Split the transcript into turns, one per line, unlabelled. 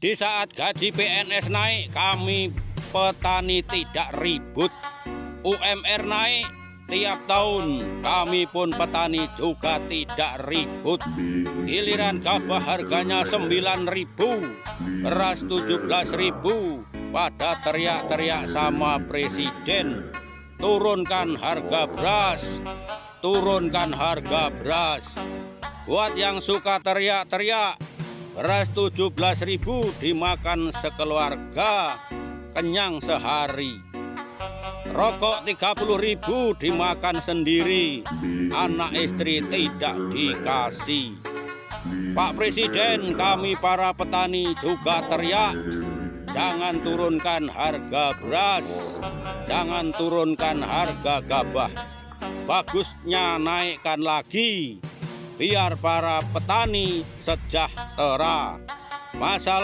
Di saat gaji PNS naik, kami petani tidak ribut. UMR naik tiap tahun, kami pun petani juga tidak ribut. Giliran gabah harganya 9.000, beras 17.000, pada teriak-teriak sama presiden, turunkan harga beras, turunkan harga beras. Buat yang suka teriak-teriak, beras 17.000 dimakan sekeluarga, kenyang sehari. Rokok 30.000 dimakan sendiri, anak istri tidak dikasih. Pak Presiden, kami para petani juga teriak, jangan turunkan harga beras, jangan turunkan harga gabah. Bagusnya naikkan lagi, biar para petani sejahtera. Masalah